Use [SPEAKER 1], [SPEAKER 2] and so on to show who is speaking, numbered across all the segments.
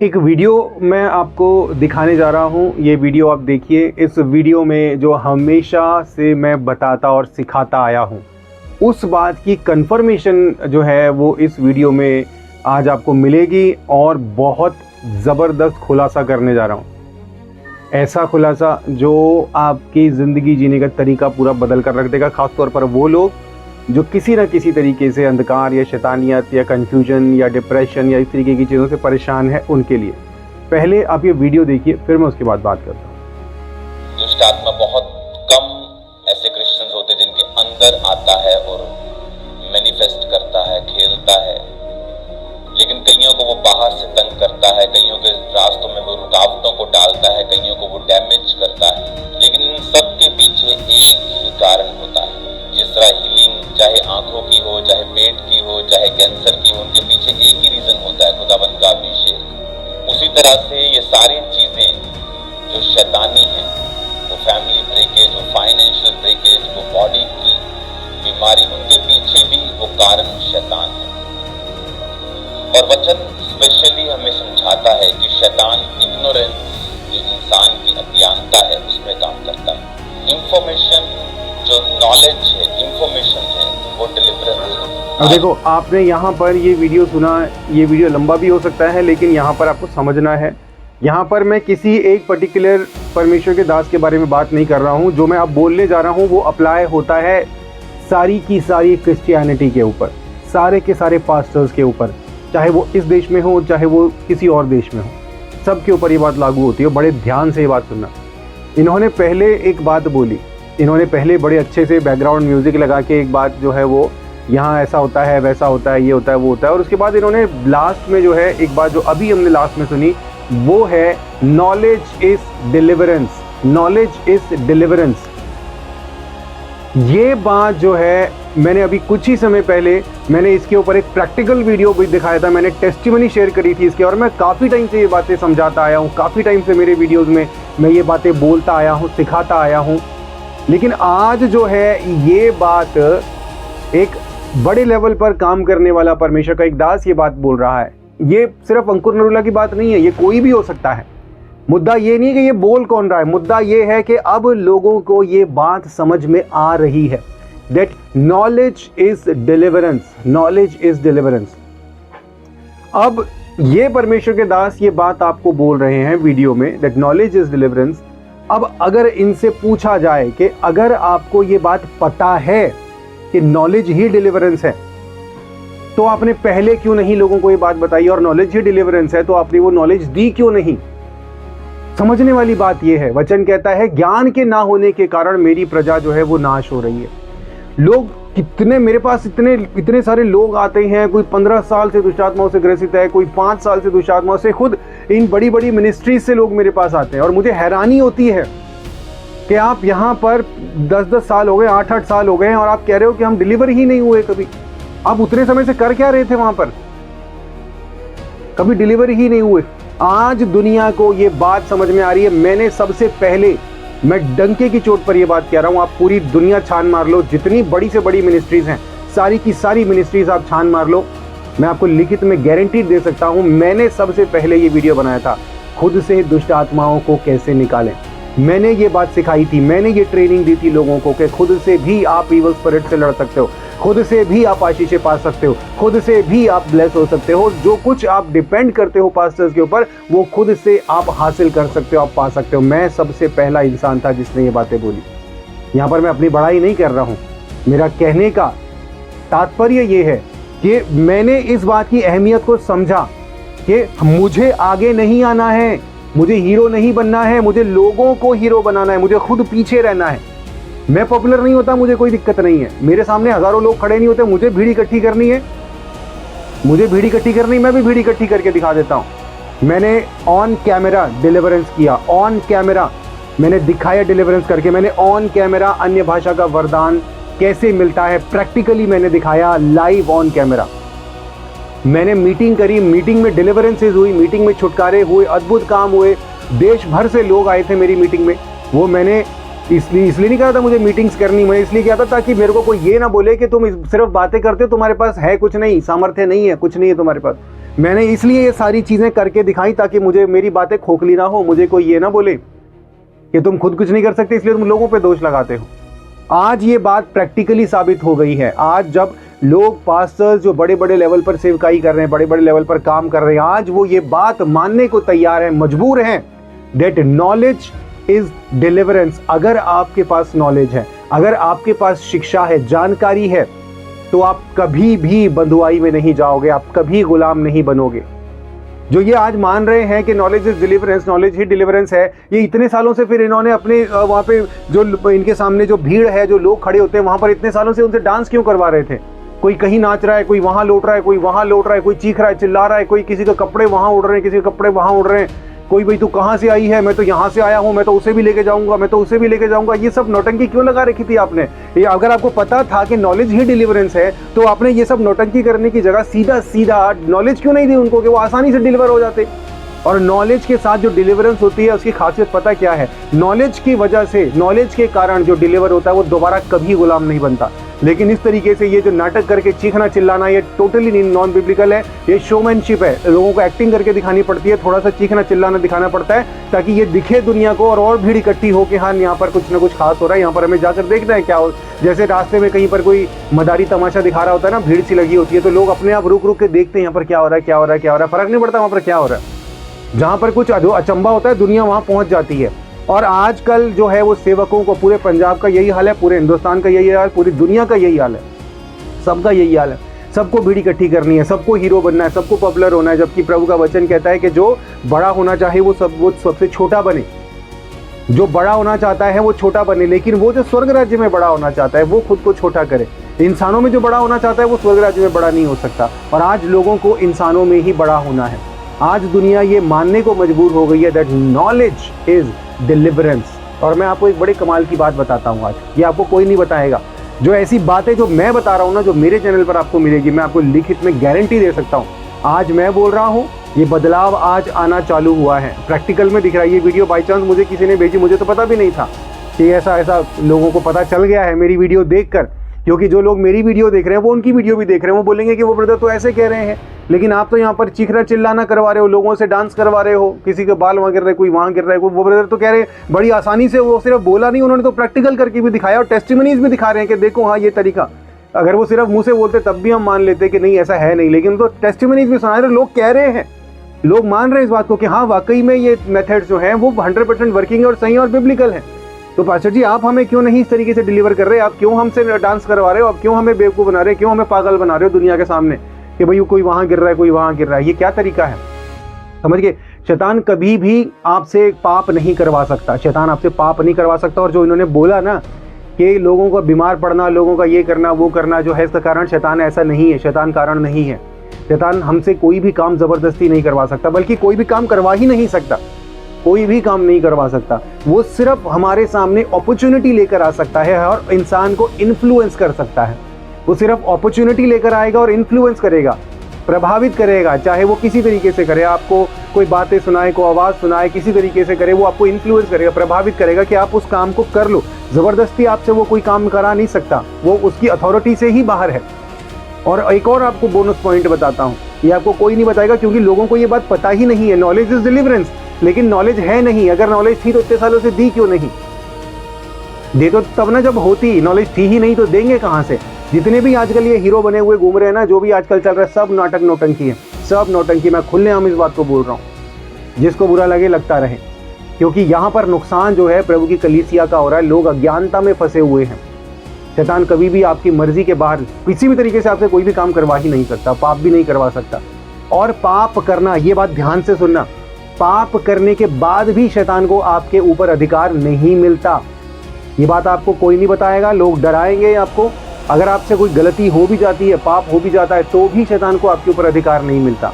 [SPEAKER 1] एक वीडियो मैं आपको दिखाने जा रहा हूँ। ये वीडियो आप देखिए। इस वीडियो में जो हमेशा से मैं बताता और सिखाता आया हूँ, उस बात की कंफर्मेशन जो है वो इस वीडियो में आज आपको मिलेगी और बहुत ज़बरदस्त खुलासा करने जा रहा हूँ। ऐसा खुलासा जो आपकी ज़िंदगी जीने का तरीका पूरा बदल कर रख देगा, ख़ासतौर पर वो लोग जो किसी न किसी तरीके से अंधकार या शैतानियत या कन्फ्यूजन या डिप्रेशन या इस तरीके की चीज़ों से परेशान है उनके लिए। पहले आप ये वीडियो देखिए, फिर मैं उसके बाद बात करता हूँ।
[SPEAKER 2] दुष्ट आत्मा बहुत कम ऐसे क्रिश्चियंस होते हैं जिनके अंदर आता है और मैनिफेस्ट करता है, खेलता है, लेकिन कईयों को वो बाहर से तंग करता है, कईयों के रास्तों में वो रुकावटों को डालता है, कईयों को वो डैमेज करता है। लेकिन इन सब के पीछे एक ही कारण होता है। जिस तरह हीलिंग चाहे आंखों की हो, चाहे पेट की हो, चाहे कैंसर की हो, उनके पीछे एक ही रीजन होता है, खुदाबंद का अभिषेक। उसी तरह से ये सारी चीजें जो शैतानी है, वो फैमिली ब्रेकेज, वो फाइनेंशियल ब्रेकेज, वो बॉडी की बीमारी, उनके पीछे भी वो कारण शैतान है। और वचन स्पेशली हमें समझाता है कि शैतान इग्नोरेंस, जो इंसान की अज्ञानता है, उसमें काम करता है। इंफॉर्मेशन जो नॉलेज है, इंफॉर्मेशन है, वो डिलीवरेंस है।
[SPEAKER 1] अब देखो, आपने यहाँ पर ये वीडियो सुना, ये वीडियो लंबा भी हो सकता है, लेकिन यहाँ पर आपको समझना है, यहाँ पर मैं किसी एक पर्टिकुलर परमेश्वर के दास के बारे में बात नहीं कर रहा हूँ। जो मैं अब बोलने जा रहा हूँ वो अप्लाई होता है सारी की सारी क्रिश्चियनिटी के ऊपर, सारे के सारे पास्टर्स के ऊपर, चाहे वो इस देश में हो चाहे वो किसी और देश में हो, सबके ऊपर ये बात लागू होती है। बड़े ध्यान से ये बात सुनना। इन्होंने पहले एक बात बोली, इन्होंने पहले बड़े अच्छे से बैकग्राउंड म्यूज़िक लगा के एक बात जो है वो यहाँ ऐसा होता है, वैसा होता है, ये होता है, वो होता है, और उसके बाद इन्होंने लास्ट में जो है एक बात जो अभी हमने लास्ट में सुनी, वो है knowledge is deliverance. Knowledge is deliverance. ये बात जो है मैंने अभी कुछ ही समय पहले मैंने इसके ऊपर एक प्रैक्टिकल वीडियो भी दिखाया था, मैंने टेस्टिमनी शेयर करी थी इसके, और मैं काफ़ी टाइम से ये बातें समझाता आया हूँ, काफ़ी टाइम से मेरे वीडियोज़ में मैं ये बातें बोलता आया हूँ, सिखाता आया हूँ। लेकिन आज जो है ये बात एक बड़े लेवल पर काम करने वाला परमेश्वर का एक दास ये बात बोल रहा है। ये सिर्फ अंकुर नरूला की बात नहीं है, ये कोई भी हो सकता है। मुद्दा ये नहीं कि ये बोल कौन रहा है, मुद्दा ये है कि अब लोगों को ये बात समझ में आ रही है that knowledge is deliverance. Knowledge is deliverance. अब ये परमेश्वर के दास ये बात आपको बोल रहे हैं वीडियो में दैट नॉलेज इज डिलीवरेंस। अब अगर इनसे पूछा जाए कि अगर आपको ये बात पता है कि नॉलेज ही डिलीवरेंस है, तो आपने पहले क्यों नहीं लोगों को ये बात बताई, और नॉलेज ही डिलीवरेंस है तो आपने वो नॉलेज दी क्यों नहीं? समझने वाली बात ये है। वचन कहता है ज्ञान के ना होने के कारण मेरी प्रजा जो है वो नाश हो रही है। लोग कितने, मेरे पास इतने सारे लोग आते हैं, कोई 15 साल से दुष्टात्माओं से ग्रसित है, कोई 5 साल से दुष्टात्माओं से, खुद इन बड़ी बड़ी मिनिस्ट्रीज से लोग मेरे पास आते हैं, और मुझे हैरानी होती है कि आप यहाँ पर 10-10 साल हो गए, 8-8 साल हो गए हैं, और आप कह रहे हो कि हम डिलीवर ही नहीं हुए कभी। आप उतने समय से कर क्या रहे थे वहां पर? कभी डिलीवर ही नहीं हुए। आज दुनिया को ये बात समझ में आ रही है। मैंने सबसे पहले, मैं डंके की चोट पर ये बात कह रहा हूँ, आप पूरी दुनिया छान मार लो, जितनी बड़ी से बड़ी मिनिस्ट्रीज हैं, सारी की सारी मिनिस्ट्रीज आप छान मार लो, मैं आपको लिखित में गारंटी दे सकता हूँ, मैंने सबसे पहले ये वीडियो बनाया था, खुद से दुष्ट आत्माओं को कैसे निकालें। मैंने ये बात सिखाई थी, मैंने ये ट्रेनिंग दी थी लोगों को कि खुद से भी आप इविल स्पिरिट से लड़ सकते हो, खुद से भी आप आशीषें पा सकते हो, खुद से भी आप ब्लेस हो सकते हो। जो कुछ आप डिपेंड करते हो पास्टर्स के ऊपर, वो खुद से आप हासिल कर सकते हो, आप पा सकते हो। मैं सबसे पहला इंसान था जिसने ये बातें बोली। यहाँ पर मैं अपनी बड़ाई नहीं कर रहा हूँ। मेरा कहने का तात्पर्य ये है कि मैंने इस बात की अहमियत को समझा कि मुझे आगे नहीं आना है, मुझे हीरो नहीं बनना है, मुझे लोगों को हीरो बनाना है, मुझे खुद पीछे रहना है। मैं पॉपुलर नहीं होता, मुझे कोई दिक्कत नहीं है, मेरे सामने हजारों लोग खड़े नहीं होते, मुझे भीड़ इकट्ठी करनी है, मुझे भीड़ इकट्ठी करनी, मैं भी भीड़ इकट्ठी करके दिखा देता हूँ। मैंने ऑन कैमरा डिलीवरेंस किया, ऑन कैमरा मैंने दिखाया डिलीवरेंस करके, मैंने ऑन कैमरा अन्य भाषा का वरदान कैसे मिलता है प्रैक्टिकली मैंने दिखाया, लाइव ऑन कैमरा। मैंने मीटिंग करी, मीटिंग में डिलीवरेंसेज हुई, मीटिंग में छुटकारे हुए, अद्भुत काम हुए, देश भर से लोग आए थे मेरी मीटिंग में। वो मैंने इसलिए नहीं कहा था मुझे मीटिंग्स करनी, मैं इसलिए किया था ताकि मेरे को कोई ये ना बोले कि तुम सिर्फ बातें करते हो, तुम्हारे पास है कुछ नहीं, सामर्थ्य नहीं है, कुछ नहीं है तुम्हारे पास। मैंने इसलिए ये सारी चीज़ें करके दिखाई ताकि मुझे मेरी बातें खोखली ना हो, मुझे कोई ये ना बोले कि तुम खुद कुछ नहीं कर सकते इसलिए तुम लोगों पे दोष लगाते हो। आज ये बात प्रैक्टिकली साबित हो गई है। आज जब लोग पास्टर्स जो बड़े बड़े लेवल पर सेवकाई कर रहे हैं, बड़े बड़े लेवल पर काम कर रहे हैं, आज वो ये बात मानने को तैयार है, मजबूर हैं दैट नॉलेज इज डिलीवरेंस। अगर आपके पास नॉलेज है, अगर आपके पास शिक्षा है, जानकारी है, तो आप कभी भी बंधुआई में नहीं जाओगे, आप कभी गुलाम नहीं बनोगे। जो ये आज मान रहे हैं कि knowledge is deliverance, knowledge he deliverance है, ये इतने सालों से फिर इन्होंने अपने वहाँ पे जो इनके सामने जो भीड़ है, जो लोग खड़े होते हैं वहाँ पर, इतने सालों से उनसे डांस क्यों करवा रहे थे? कोई कहीं नाच रहा है, कोई वहाँ लौट रहा है, कोई वहाँ लौट रहा है, कोई चीख रहा है, चिल्ला रहा है, कोई किसी के कपड़े वहाँ उड़ रहे हैं, किसी के कपड़े वहाँ उड़ रहे हैं, कोई भाई तू कहाँ से आई है, मैं तो यहाँ से आया हूँ, मैं तो उसे भी लेके जाऊंगा, मैं तो उसे भी लेके जाऊंगा। ये सब नौटंकी क्यों लगा रखी थी आपने? ये अगर आपको पता था कि नॉलेज ही डिलीवरेंस है तो आपने ये सब नौटंकी करने की जगह सीधा सीधा नॉलेज क्यों नहीं दी उनको कि वो आसानी से डिलीवर हो जाते? और नॉलेज के साथ जो डिलीवरेंस होती है उसकी खासियत पता क्या है? नॉलेज की वजह से, नॉलेज के कारण जो डिलीवर होता है वो दोबारा कभी गुलाम नहीं बनता। लेकिन इस तरीके से ये जो नाटक करके चीखना चिल्लाना, ये टोटली नॉन बिब्लिकल है, ये शोमैनशिप है। लोगों को एक्टिंग करके दिखानी पड़ती है, थोड़ा सा चीखना चिल्लाना दिखाना पड़ता है ताकि ये दिखे दुनिया को और भीड़ इकट्ठी हो कि हाँ यहाँ पर कुछ ना कुछ खास हो रहा है, यहाँ पर हमें जाकर देखना है क्या हो। जैसे रास्ते में कहीं पर कोई मदारी तमाशा दिखा रहा होता है ना, भीड़ सी लगी होती है, तो लोग अपने आप रुक रुक के देखते हैं यहाँ पर क्या हो रहा है, क्या हो रहा है, क्या हो रहा है, फर्क नहीं पड़ता वहाँ पर क्या हो रहा है। जहाँ पर कुछ अचंबा होता है दुनिया वहाँ पहुँच जाती है। और आजकल जो है वो सेवकों को, पूरे पंजाब का यही हाल है, पूरे हिंदुस्तान का यही हाल, पूरी दुनिया का यही हाल है, सबका यही हाल है। सबको भीड़ इकट्ठी करनी है, सबको हीरो बनना है, सबको पॉपुलर होना है, जबकि प्रभु का वचन कहता है कि जो बड़ा होना चाहे वो सबसे छोटा बने। जो बड़ा होना चाहता है वो छोटा बने, लेकिन वो जो स्वर्ग राज्य में बड़ा होना चाहता है वो खुद को छोटा करे। इंसानों में जो बड़ा होना चाहता है वो स्वर्ग राज्य में बड़ा नहीं हो सकता। और आज लोगों को इंसानों में ही बड़ा होना है। आज दुनिया ये मानने को मजबूर हो गई है दैट नॉलेज इज डिलीवरेंस। और मैं आपको एक बड़े कमाल की बात बताता हूँ आज, ये आपको कोई नहीं बताएगा। जो ऐसी बातें जो मैं बता रहा हूँ ना, जो मेरे चैनल पर आपको मिलेगी, मैं आपको लिखित में गारंटी दे सकता हूँ। आज मैं बोल रहा हूँ, ये बदलाव आज आना चालू हुआ है, प्रैक्टिकल में दिख रहा है। ये वीडियो बाई चांस मुझे किसी ने भेजी, मुझे तो पता भी नहीं था कि ऐसा लोगों को पता चल गया है मेरी वीडियो देखकर। क्योंकि जो लोग मेरी वीडियो देख रहे हैं वो उनकी वीडियो भी देख रहे हैं, वो बोलेंगे कि वो ब्रदर तो ऐसे कह रहे हैं, लेकिन आप तो यहाँ पर चीखना चिल्लाना करवा रहे हो, लोगों से डांस करवा रहे हो, किसी के बाल वहाँ गिर रहे, कोई वहाँ गिर रहा है। वो ब्रदर तो कह रहे हैं बड़ी आसानी से, वो सिर्फ बोला नहीं, उन्होंने तो प्रैक्टिकल करके भी दिखाया और टेस्टिमनीज भी दिखा रहे हैं कि देखो हाँ ये तरीका। अगर वो सिर्फ मुँह से बोलते तब भी हम मान लेते कि नहीं ऐसा है नहीं, लेकिन तो टेस्टिमनीज भी सुना रहे, लोग कह रहे हैं, लोग मान रहे हैं इस बात को कि हाँ वाकई में ये मेथड्स जो हैं वो 100% वर्किंग और सही और बिब्लिकल है। तो पास्टर जी आप हमें क्यों नहीं इस तरीके से डिलीवर कर रहे? आप क्यों हमसे डांस करवा रहे हो? आप क्यों हमें बेवकूफ़ बना रहे हो? क्यों हमें पागल बना रहे हो दुनिया के सामने कि भाई कोई वहाँ गिर रहा है, कोई वहाँ गिर रहा है? ये क्या तरीका है? समझ गए? शैतान कभी भी आपसे पाप नहीं करवा सकता, शैतान आपसे पाप नहीं करवा सकता। और जो इन्होंने बोला ना कि लोगों को बीमार पड़ना, लोगों का ये करना वो करना जो है इसका कारण शैतान, ऐसा नहीं है। शैतान कारण नहीं है। शैतान हमसे कोई भी काम ज़बरदस्ती नहीं करवा सकता, बल्कि कोई भी काम करवा ही नहीं सकता, कोई भी काम नहीं करवा सकता। वो सिर्फ हमारे सामने अपॉर्चुनिटी लेकर आ सकता है और इंसान को इन्फ्लुएंस कर सकता है। वो सिर्फ अपॉर्चुनिटी लेकर आएगा और इन्फ्लुएंस करेगा, प्रभावित करेगा, चाहे वो किसी तरीके से करे, आपको कोई बातें सुनाए, को आवाज़ सुनाए, किसी तरीके से करे, वो आपको इन्फ्लुएंस करेगा, प्रभावित करेगा कि आप उस काम को कर लो। ज़बरदस्ती आपसे वो कोई काम करा नहीं सकता, वो उसकी अथॉरिटी से ही बाहर है। और एक और आपको बोनस पॉइंट बताता हूँ, ये आपको कोई नहीं बताएगा क्योंकि लोगों को ये बात पता ही नहीं है। नॉलेज इज डिलीवरेंस, लेकिन नॉलेज है नहीं। अगर नॉलेज थी तो इतने सालों से दी क्यों नहीं? दे तो तब ना जब होती, नॉलेज थी ही नहीं तो देंगे कहाँ से? जितने भी आजकल ये हीरो बने हुए घूम रहे हैं ना, जो भी आजकल चल रहा है, सब नाटक नौटंकी है, सब नौटंकी। मैं खुलेआम इस बात को बोल रहा हूँ, जिसको बुरा लगे लगता रहे, क्योंकि यहाँ पर नुकसान जो है प्रभु की कलीसिया का हो रहा है। लोग अज्ञानता में फंसे हुए हैं। शैतान कभी भी आपकी मर्जी के बाहर किसी भी तरीके से आपसे कोई भी काम करवा ही नहीं सकता, पाप भी नहीं करवा सकता। और पाप करना, ये बात ध्यान से सुनना, पाप करने के बाद भी शैतान को आपके ऊपर अधिकार नहीं मिलता। ये बात आपको कोई नहीं बताएगा, लोग डराएंगे आपको। अगर आपसे कोई गलती हो भी जाती है, पाप हो भी जाता है, तो भी शैतान को आपके ऊपर अधिकार नहीं मिलता।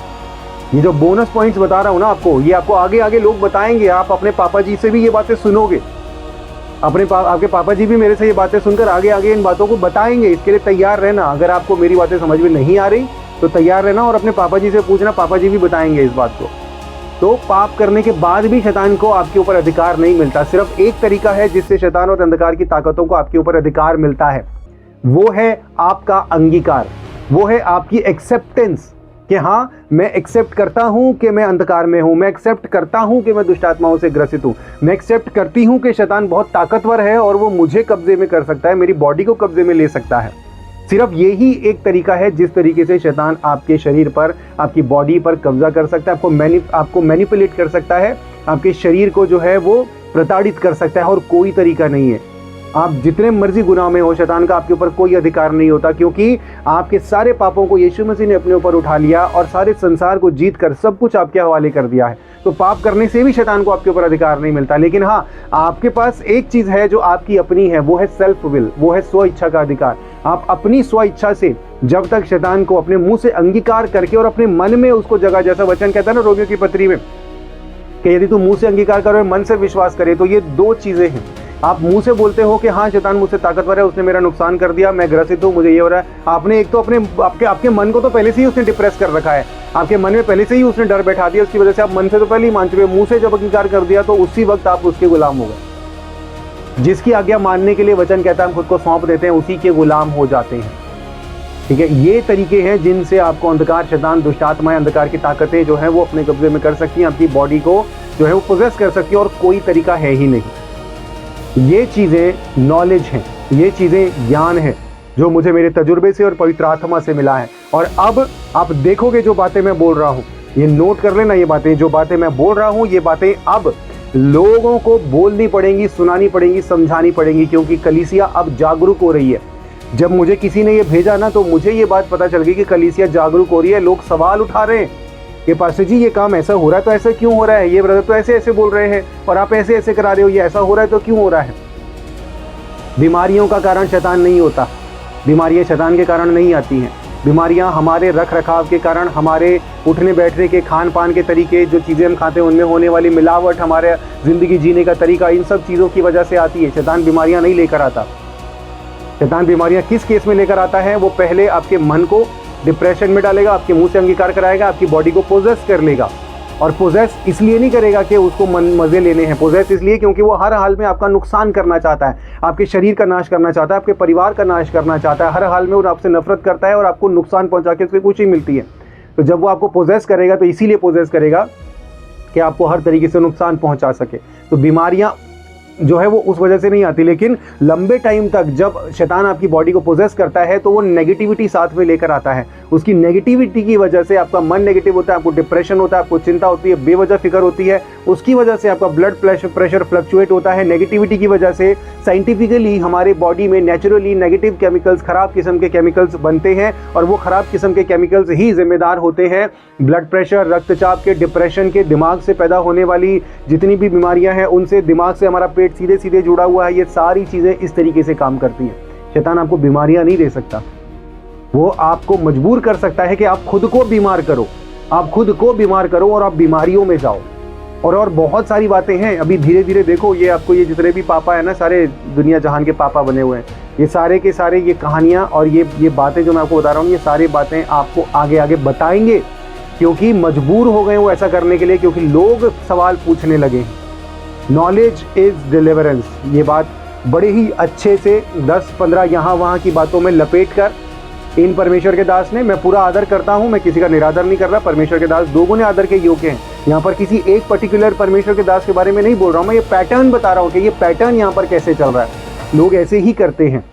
[SPEAKER 1] ये जो बोनस पॉइंट्स बता रहा हूँ ना आपको, ये आपको आगे आगे लोग बताएंगे। आप अपने पापा जी से भी ये बातें सुनोगे, आपके पापा जी भी मेरे से ये बातें सुनकर आगे आगे इन बातों को बताएंगे। इसके लिए तैयार रहना। अगर आपको मेरी बातें समझ में नहीं आ रही तो तैयार रहना और अपने पापा जी से पूछना, पापा जी भी बताएंगे इस बात को। तो पाप करने के बाद भी शैतान को आपके ऊपर अधिकार नहीं मिलता। सिर्फ एक तरीका है जिससे शैतान और अंधकार की ताकतों को आपके ऊपर अधिकार मिलता है, वो है आपका अंगीकार, वो है आपकी एक्सेप्टेंस। कि हाँ, मैं एक्सेप्ट करता हूँ कि मैं अंधकार में हूँ, मैं एक्सेप्ट करता हूँ कि मैं दुष्ट आत्माओं से ग्रसित हूँ, मैं एक्सेप्ट करती हूँ कि शैतान बहुत ताकतवर है और वो मुझे कब्जे में कर सकता है, मेरी बॉडी को कब्जे में ले सकता है। सिर्फ यही एक तरीका है जिस तरीके से शैतान आपके शरीर पर, आपकी बॉडी पर कब्जा कर सकता है, आपको मैनिपुलेट कर सकता है, आपके शरीर को जो है वो प्रताड़ित कर सकता है, और कोई तरीका नहीं है। आप जितने मर्जी गुनाह में हो, शैतान का आपके ऊपर कोई अधिकार नहीं होता, क्योंकि आपके सारे पापों को यीशु मसीह ने अपने ऊपर उठा लिया और सारे संसार को जीत कर सब कुछ आपके हवाले कर दिया है। तो पाप करने से भी शैतान को आपके ऊपर अधिकार नहीं मिलता। लेकिन हाँ, आपके पास एक चीज़ है जो आपकी अपनी है, वो है सेल्फ विल, वो है स्व इच्छा का अधिकार। आप अपनी स्व इच्छा से जब तक शैतान को अपने मुंह से अंगीकार करके और अपने मन में उसको जगह, जैसा वचन कहता है ना रोमियो की पत्री में कि यदि तू मुंह से अंगीकार करे और मन से विश्वास करे, तो ये दो चीज़ें हैं। आप मुंह से बोलते हो कि हाँ, शैतान मुझसे ताकतवर है, उसने मेरा नुकसान कर दिया, मैं ग्रसित हूँ, मुझे ये हो रहा है। आपने एक तो आपके मन को तो पहले से ही उसने डिप्रेस कर रखा है, आपके मन में पहले से ही उसने डर बैठा दिया, उसकी वजह से आप मन से तो पहले ही मान चुके। मुंह से जब अंगीकार कर दिया तो उसी वक्त आप उसके गुलाम हो गए। जिसकी आज्ञा मानने के लिए वचन कहता है हम खुद को सौंप देते हैं, उसी के गुलाम हो जाते हैं। ठीक है, ये तरीके हैं जिनसे आपको अंधकार, शैतान, दुष्ट आत्माएं, अंधकार की ताकतें जो है वो अपने कब्जे में कर सकती हैं, आपकी बॉडी को जो है वो पोजेस कर सकती है, और कोई तरीका है ही नहीं। ये चीज़ें नॉलेज हैं, ये चीज़ें ज्ञान है जो मुझे मेरे तजुर्बे से और पवित्र आत्मा से मिला है। और अब आप देखोगे जो बातें मैं बोल रहा हूँ, ये नोट कर लेना, ये बातें, जो बातें मैं बोल रहा हूँ, ये बातें अब लोगों को बोलनी पड़ेंगी, सुनानी पड़ेंगी, समझानी पड़ेंगी, क्योंकि कलीसिया अब जागरूक हो रही है। जब मुझे किसी ने ये भेजा ना, तो मुझे ये बात पता चल गई कि कलीसिया जागरूक हो रही है। लोग सवाल उठा रहे हैं कि पास्टर जी ये काम ऐसा हो रहा है तो ऐसा क्यों हो रहा है, ये ब्रदर तो ऐसे ऐसे बोल रहे हैं और आप ऐसे ऐसे करा रहे हो, ये ऐसा हो रहा है तो क्यों हो रहा है। बीमारियों का कारण शैतान नहीं होता, बीमारियां शैतान के कारण नहीं आती हैं। बीमारियां हमारे रख रखाव के कारण, हमारे उठने बैठने के, खान पान के तरीके, जो चीज़ें हम खाते हैं उनमें होने वाली मिलावट, हमारे ज़िंदगी जीने का तरीका, इन सब चीज़ों की वजह से आती है। शैतान बीमारियां नहीं लेकर आता। शैतान बीमारियां किस केस में लेकर आता है, वो पहले आपके मन को डिप्रेशन में डालेगा, आपके मुंह से अंगीकार कराएगा, आपकी बॉडी को पोजेस कर लेगा। और पोजेस इसलिए नहीं करेगा कि उसको मज़े लेने हैं, पोजेस इसलिए क्योंकि वो हर हाल में आपका नुकसान करना चाहता है, आपके शरीर का नाश करना चाहता है, आपके परिवार का नाश करना चाहता है। हर हाल में वो आपसे नफरत करता है और आपको नुकसान पहुंचा के उसकी खुशी मिलती है। तो जब वो आपको पोजेस करेगा तो इसीलिए पोजेस करेगा कि आपको हर तरीके से नुकसान पहुंचा सके। तो बीमारियाँ जो है वो उस वजह से नहीं आती। लेकिन लंबे टाइम तक जब शैतान आपकी बॉडी को पोजेस करता है तो वो नेगेटिविटी साथ में लेकर आता है। उसकी नेगेटिविटी की वजह से आपका मन नेगेटिव होता है, आपको डिप्रेशन होता है, आपको चिंता होती है, बेवजह फिक्र होती है, उसकी वजह से आपका ब्लड प्रेशर फ्लक्चुएट होता है। नेगेटिविटी की वजह से साइंटिफिकली हमारे बॉडी में नेचुरली नेगेटिव केमिकल्स, खराब किस्म के केमिकल्स बनते हैं, और वो खराब किस्म के केमिकल्स ही जिम्मेदार होते हैं ब्लड प्रेशर, रक्तचाप के, डिप्रेशन के, दिमाग से पैदा होने वाली जितनी भी बीमारियां हैं उनसे। दिमाग से हमारा पेट सीधे सीधे जुड़ा हुआ है। ये सारी चीज़ें इस तरीके से काम करती हैं। शैतान आपको बीमारियां नहीं दे सकता, वो आपको मजबूर कर सकता है कि आप खुद को बीमार करो, आप खुद को बीमार करो और आप बीमारियों में जाओ। और बहुत सारी बातें हैं। अभी धीरे धीरे देखो, ये आपको, ये जितने भी पापा है ना, सारे दुनिया जहान के पापा बने हुए हैं, ये सारे के सारे ये कहानियाँ और ये बातें जो मैं आपको बता रहा हूँ, ये सारी बातें आपको आगे आगे बताएंगे, क्योंकि मजबूर हो गए वो ऐसा करने के लिए, क्योंकि लोग सवाल पूछने लगे हैं। नॉलेज इज़ डिलीवरेंस, ये बात बड़े ही अच्छे से 10-15 यहाँ वहाँ की बातों में लपेट कर इन परमेश्वर के दास ने, मैं पूरा आदर करता हूँ, मैं किसी का निरादर नहीं कर रहा, परमेश्वर के दास दोगुने आदर के योग्य हैं। यहाँ पर किसी एक पर्टिकुलर परमेश्वर के दास के बारे में नहीं बोल रहा हूँ, मैं ये पैटर्न बता रहा हूँ कि ये पैटर्न यहाँ पर कैसे चल रहा है। लोग ऐसे ही करते हैं,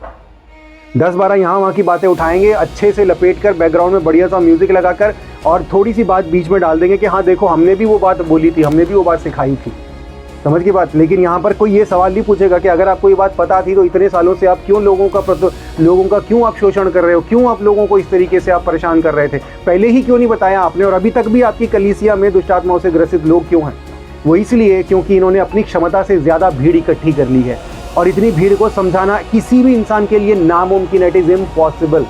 [SPEAKER 1] 10-12 यहाँ वहाँ की बातें उठाएंगे, अच्छे से लपेट कर, बैकग्राउंड में बढ़िया सा म्यूजिक लगाकर, और थोड़ी सी बात बीच में डाल देंगे कि हाँ देखो, हमने भी वो बात बोली थी, हमने भी वो बात सिखाई थी। समझ की बात। लेकिन यहाँ पर कोई ये सवाल नहीं पूछेगा कि अगर आपको ये बात पता थी तो इतने सालों से आप क्यों लोगों का क्यों आप शोषण कर रहे हो, क्यों आप लोगों को इस तरीके से आप परेशान कर रहे थे, पहले ही क्यों नहीं बताया आपने। और अभी तक भी आपकी कलीसिया में दुष्ट आत्माओं से ग्रसित लोग क्यों हैं? वो इसलिए क्योंकि इन्होंने अपनी क्षमता से ज़्यादा भीड़ इकट्ठी कर ली है, और इतनी भीड़ को समझाना किसी भी इंसान के लिए नामुमकिन, इट इज़ इम्पॉसिबल।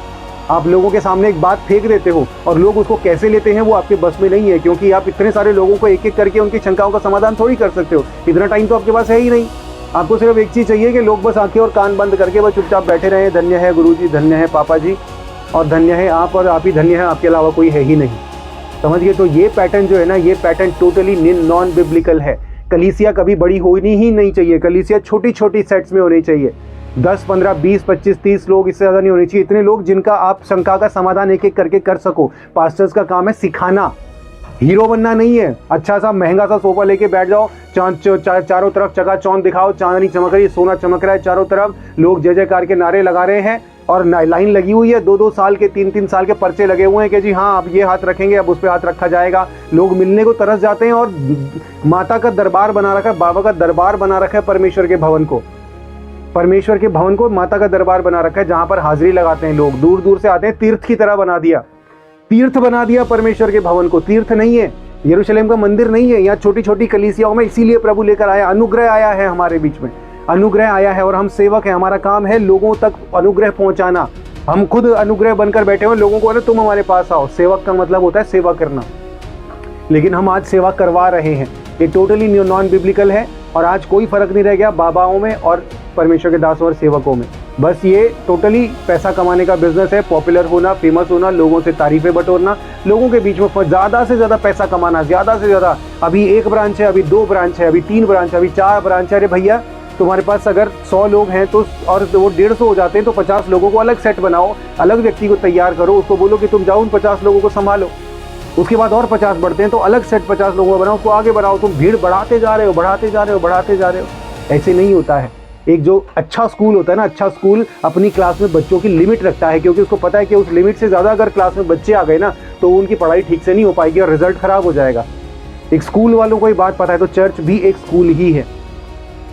[SPEAKER 1] आप लोगों के सामने एक बात फेंक देते हो और लोग उसको कैसे लेते हैं वो आपके बस में नहीं है, क्योंकि आप इतने सारे लोगों को एक एक करके उनकी शंकाओं का समाधान थोड़ी कर सकते हो। इतना टाइम तो आपके पास है ही नहीं। आपको सिर्फ एक चीज़ चाहिए कि लोग बस आंखें और कान बंद करके बस चुपचाप बैठे रहें। धन्य है गुरुजी, धन्य है पापा जी, और धन्य है आप, और आप ही धन्य है, आपके अलावा कोई है ही नहीं। समझ गए? तो ये पैटर्न जो है ना, ये पैटर्न टोटली नॉन बिब्लिकल है। कलीसिया कभी बड़ी होनी ही नहीं चाहिए, कलीसिया छोटी छोटी सेट्स में होनी चाहिए। 10, 15, 20, 25, 30 लोग, इससे ज़्यादा नहीं होने चाहिए। इतने लोग जिनका आप शंका का समाधान एक एक करके कर सको। पास्टर्स का काम है सिखाना, हीरो बनना नहीं है। अच्छा सा महंगा सा सोफा लेके बैठ जाओ, चारों तरफ चकाचौंध दिखाओ, चांदनी चमक रही है, सोना चमक रहा है चारों तरफ, लोग जय जयकार के नारे लगा रहे हैं और लाइन लगी हुई है, 2-2 साल के 3-3 साल के पर्चे लगे हुए हैं कि जी हाँ अब ये हाथ रखेंगे, अब उस पर हाथ रखा जाएगा। लोग मिलने को तरस जाते हैं और माता का दरबार बना रखा है, बाबा का दरबार बना रखा है परमेश्वर के भवन को, परमेश्वर के भवन को माता का दरबार बना रखा है, जहां पर हाजिरी लगाते हैं लोग, दूर दूर से आते हैं, तीर्थ की तरह बना दिया, तीर्थ बना दिया परमेश्वर के भवन को। तीर्थ नहीं है, यरूशलेम का मंदिर नहीं है, यहाँ छोटी छोटी कलीसियाओं में इसीलिए प्रभु लेकर आया, अनुग्रह आया है हमारे बीच में, अनुग्रह आया है और हम सेवक हैं। हमारा काम है लोगों तक अनुग्रह पहुंचाना। हम खुद अनुग्रह बनकर बैठे हुए, लोगों को ना तुम हमारे पास आओ। सेवक का मतलब होता है सेवा करना, लेकिन हम आज सेवा करवा रहे हैं, ये टोटली नॉन बिब्लिकल है। और आज कोई फर्क नहीं रह गया बाबाओं में और परमेश्वर के दासों और सेवकों में। बस ये टोटली पैसा कमाने का बिजनेस है, पॉपुलर होना, फेमस होना, लोगों से तारीफें बटोरना, लोगों के बीच में ज़्यादा से ज़्यादा पैसा कमाना, ज़्यादा से ज़्यादा। अभी 1 ब्रांच है, अभी 2 ब्रांच है, अभी 3 ब्रांच है, अभी 4 ब्रांच है। अरे भैया तुम्हारे पास अगर 100 लोग हैं तो और वो 150 हो जाते हैं तो 50 लोगों को अलग सेट बनाओ, अलग व्यक्ति को तैयार करो, उसको बोलो कि तुम जाओ उन 50 लोगों को संभालो। उसके बाद और 50 बढ़ते हैं तो अलग सेट 50 लोगों को बनाओ, उसको आगे बढ़ाओ। तुम भीड़ बढ़ाते जा रहे हो, बढ़ाते जा रहे हो, बढ़ाते जा रहे हो। ऐसे नहीं होता है। एक जो अच्छा स्कूल होता है ना, अच्छा स्कूल अपनी क्लास में बच्चों की लिमिट रखता है, क्योंकि उसको पता है कि उस लिमिट से ज़्यादा अगर क्लास में बच्चे आ गए ना तो उनकी पढ़ाई ठीक से नहीं हो पाएगी और रिजल्ट खराब हो जाएगा। एक स्कूल वालों को ये बात पता है, तो चर्च भी एक स्कूल ही है,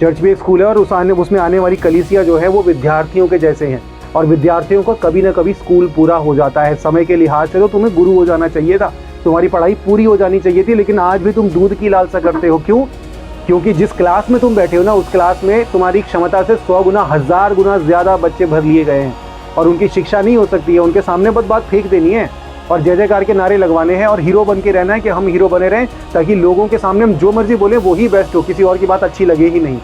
[SPEAKER 1] चर्च भी एक स्कूल है। और उसमें आने वाली कलीसिया जो है वो विद्यार्थियों के जैसे हैं, और विद्यार्थियों का कभी ना कभी स्कूल पूरा हो जाता है। समय के लिहाज से तो तुम्हें गुरु हो जाना चाहिए था, तुम्हारी पढ़ाई पूरी हो जानी चाहिए थी, लेकिन आज भी तुम दूध की लालसा करते हो। क्यों? क्योंकि जिस क्लास में तुम बैठे हो ना, उस क्लास में तुम्हारी क्षमता से 100 गुना 1000 गुना ज़्यादा बच्चे भर लिए गए हैं और उनकी शिक्षा नहीं हो सकती है। उनके सामने बस बात फेंक देनी है और जय जयकार के नारे लगवाने हैं और हीरो बन के रहना है कि हम हीरो बने रहें, ताकि लोगों के सामने हम जो मर्जी बोले वो ही बेस्ट हो, किसी और की बात अच्छी लगे ही नहीं।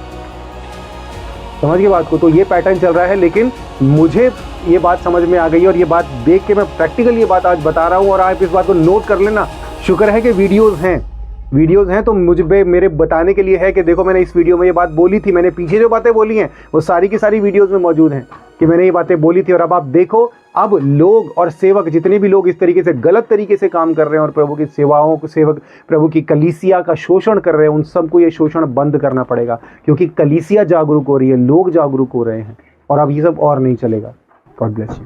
[SPEAKER 1] समझ गए बात को? तो ये पैटर्न चल रहा है, लेकिन मुझे ये बात समझ में आ गई और ये बात देख के मैं प्रैक्टिकल ये बात आज बता रहा हूँ। और आप इस बात को नोट कर लेना। शुक्र है कि वीडियोज़ हैं तो मुझे मेरे बताने के लिए है कि देखो मैंने इस वीडियो में ये बात बोली थी, मैंने पीछे जो बातें बोली हैं वो सारी की सारी वीडियोज़ में मौजूद हैं कि मैंने ये बातें बोली थी। और अब आप देखो, अब लोग और सेवक, जितने भी लोग इस तरीके से गलत तरीके से काम कर रहे हैं और प्रभु की सेवाओं को, सेवक प्रभु की कलीसिया का शोषण कर रहे हैं, उन सबको ये शोषण बंद करना पड़ेगा, क्योंकि कलीसिया जागरूक हो रही है, लोग जागरूक हो रहे हैं और अब ये सब और नहीं चलेगा। God bless you.